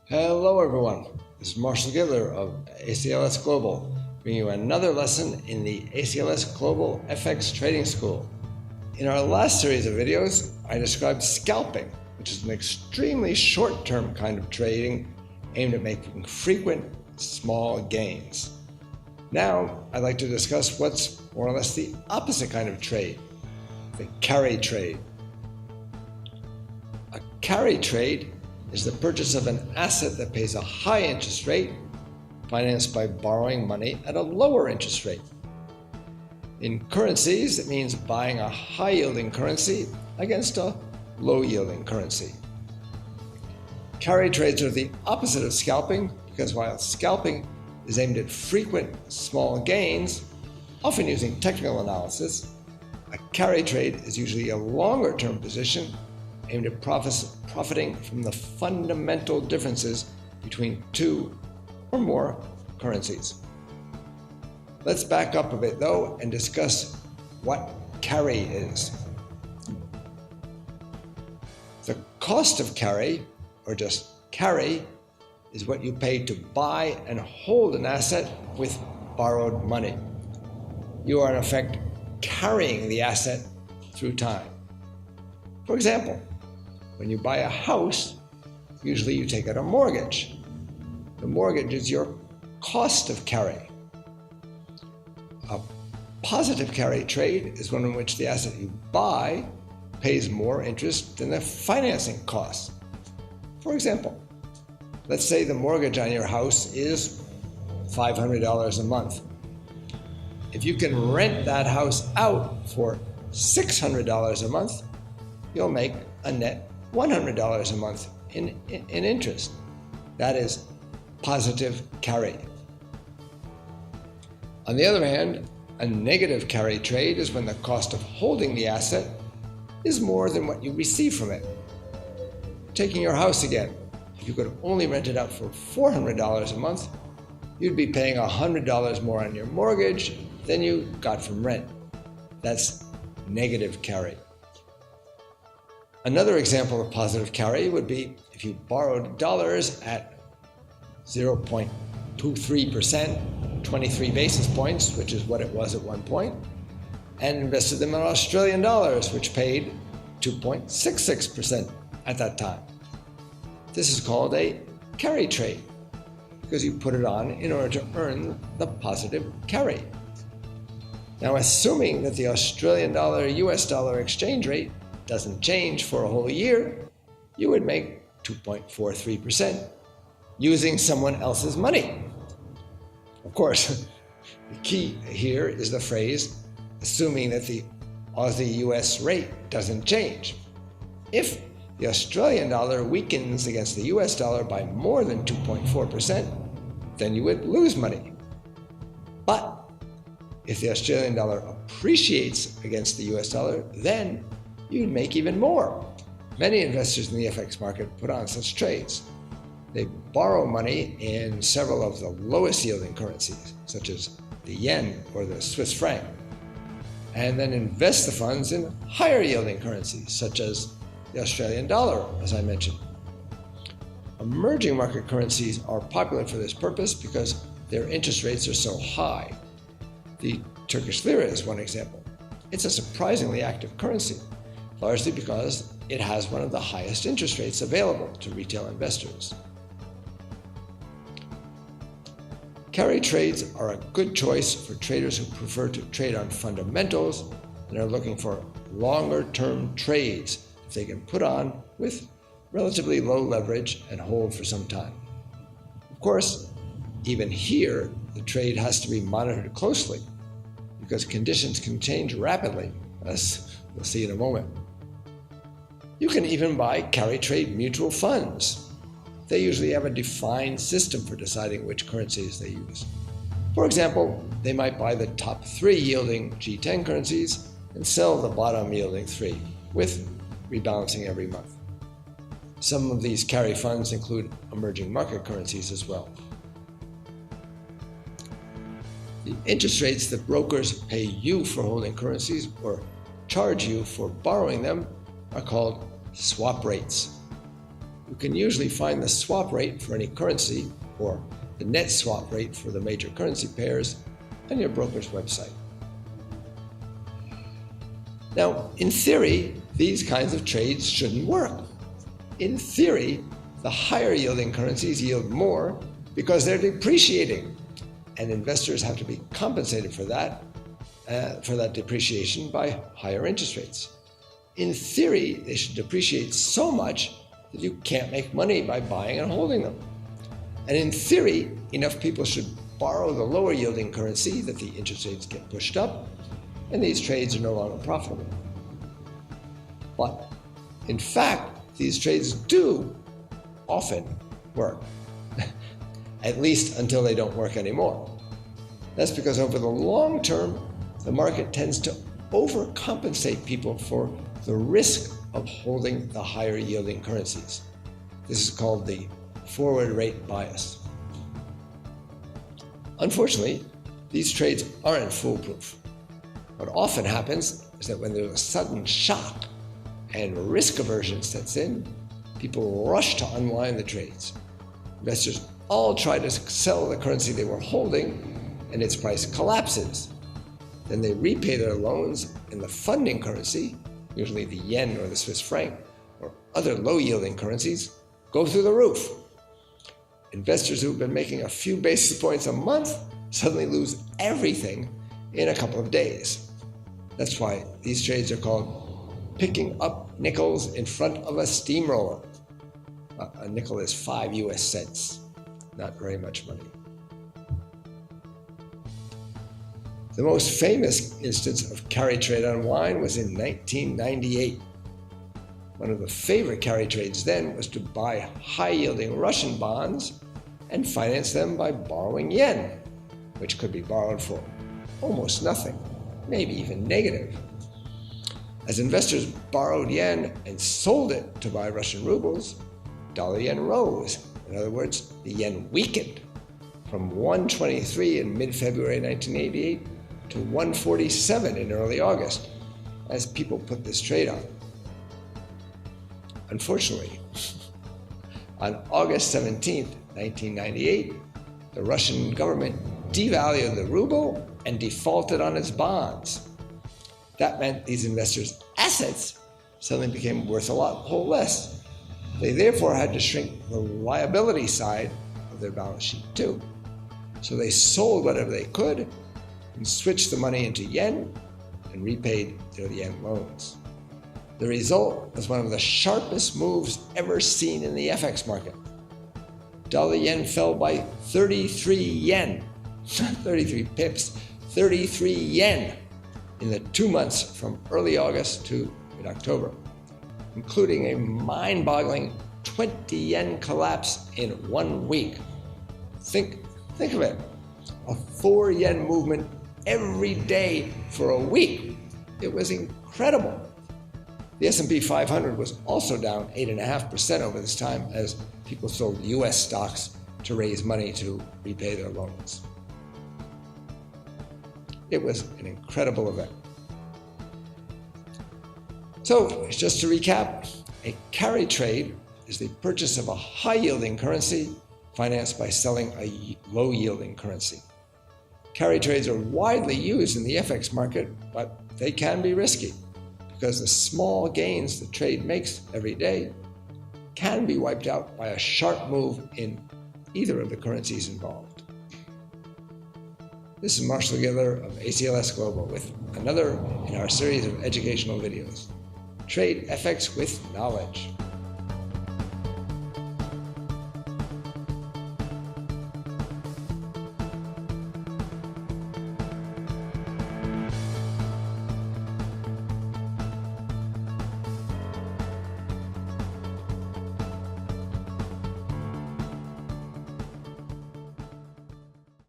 Hello everyone, this is Marshall Gidler of ACLS Global, bringing you another lesson in the ACLS Global FX Trading School. In our last series of videos, I described scalping, which is an extremely short-term kind of trading aimed at making frequent, small gains. Now, I'd like to discuss what's more or less the opposite kind of trade, the carry trade. A carry trade is the purchase of an asset that pays a high interest rate, financed by borrowing money at a lower interest rate. In currencies, it means buying a high-yielding currency against a low-yielding currency. Carry trades are the opposite of scalping because while scalping is aimed at frequent, small gains, often using technical analysis, a carry trade is usually a longer-term position aimed at profiting from the fundamental differences between two or more currencies. Let's back up a bit though and discuss what carry is. The cost of carry, or just carry, is what you pay to buy and hold an asset with borrowed money. You are in effect carrying the asset through time. For example, when you buy a house, usually you take out a mortgage. The mortgage is your cost of carry. A positive carry trade is one in which the asset you buy pays more interest than the financing costs. For example, let's say the mortgage on your house is $500 a month. If you can rent that house out for $600 a month, you'll make a net $100 a month in interest. That is positive carry. On the other hand, a negative carry trade is when the cost of holding the asset is more than what you receive from it. Taking your house again, if you could only rent it out for $400 a month, you'd be paying $100 more on your mortgage than you got from rent. That's negative carry. Another example of positive carry would be if you borrowed dollars at 0.23%, 23 basis points, which is what it was at one point, and invested them in Australian dollars, which paid 2.66% at that time. This is called a carry trade because you put it on in order to earn the positive carry. Now, assuming that the Australian dollar-US dollar exchange rate doesn't change for a whole year, you would make 2.43% using someone else's money. Of course, the key here is the phrase, assuming that the Aussie-US rate doesn't change. If the Australian dollar weakens against the US dollar by more than 2.4%, then you would lose money. But if the Australian dollar appreciates against the US dollar, then you'd make even more. Many investors in the FX market put on such trades. They borrow money in several of the lowest yielding currencies, such as the yen or the Swiss franc, and then invest the funds in higher yielding currencies, such as the Australian dollar, as I mentioned. Emerging market currencies are popular for this purpose because their interest rates are so high. The Turkish lira is one example. It's a surprisingly active currency, largely because it has one of the highest interest rates available to retail investors. Carry trades are a good choice for traders who prefer to trade on fundamentals and are looking for longer-term trades that they can put on with relatively low leverage and hold for some time. Of course, even here, the trade has to be monitored closely because conditions can change rapidly, as we'll see in a moment. You can even buy carry trade mutual funds. They usually have a defined system for deciding which currencies they use. For example, they might buy the top 3 yielding G10 currencies and sell the bottom yielding 3, with rebalancing every month. Some of these carry funds include emerging market currencies as well. The interest rates that brokers pay you for holding currencies or charge you for borrowing them are called swap rates. you can usually find the swap rate for any currency or the net swap rate for the major currency pairs on your broker's website. Now, in theory, these kinds of trades shouldn't work. In theory, the higher yielding currencies yield more because they're depreciating, and investors have to be compensated for that depreciation by higher interest rates. In theory, they should depreciate so much that you can't make money by buying and holding them. And in theory, enough people should borrow the lower yielding currency that the interest rates get pushed up, and these trades are no longer profitable. But in fact, these trades do often work, at least until they don't work anymore. That's because over the long term, the market tends to overcompensate people for the risk of holding the higher yielding currencies. This is called the forward rate bias. Unfortunately, these trades aren't foolproof. What often happens is that when there's a sudden shock and risk aversion sets in, people rush to unwind the trades. Investors all try to sell the currency they were holding, and its price collapses. Then they repay their loans, and the funding currency, usually the yen or the Swiss franc, or other low-yielding currencies, go through the roof. Investors who've been making a few basis points a month suddenly lose everything in a couple of days. That's why these trades are called picking up nickels in front of a steamroller. A nickel is 5 US cents, not very much money. The most famous instance of carry trade unwind was in 1998. One of the favorite carry trades then was to buy high-yielding Russian bonds and finance them by borrowing yen, which could be borrowed for almost nothing, maybe even negative. As investors borrowed yen and sold it to buy Russian rubles, dollar-yen rose. In other words, the yen weakened from 123 in mid-February 1988 to 147 in early August, as people put this trade on. Unfortunately, on August 17, 1998, the Russian government devalued the ruble and defaulted on its bonds. That meant these investors' assets suddenly became worth a whole less. They therefore had to shrink the liability side of their balance sheet too. So they sold whatever they could and switched the money into yen and repaid their yen loans. The result was one of the sharpest moves ever seen in the FX market. Dollar yen fell by 33 yen, not 33 pips, 33 yen in the 2 months from early August to mid-October, including a mind-boggling 20 yen collapse in 1 week. Think of it, a 4 yen movement every day for a week. It was incredible. The S&P 500 was also down 8.5% over this time as people sold US stocks to raise money to repay their loans. It was an incredible event. So, just to recap, a carry trade is the purchase of a high-yielding currency financed by selling a low-yielding currency. Carry trades are widely used in the FX market, but they can be risky because the small gains the trade makes every day can be wiped out by a sharp move in either of the currencies involved. This is Marshall Giller of ACLS Global with another in our series of educational videos. Trade FX with knowledge.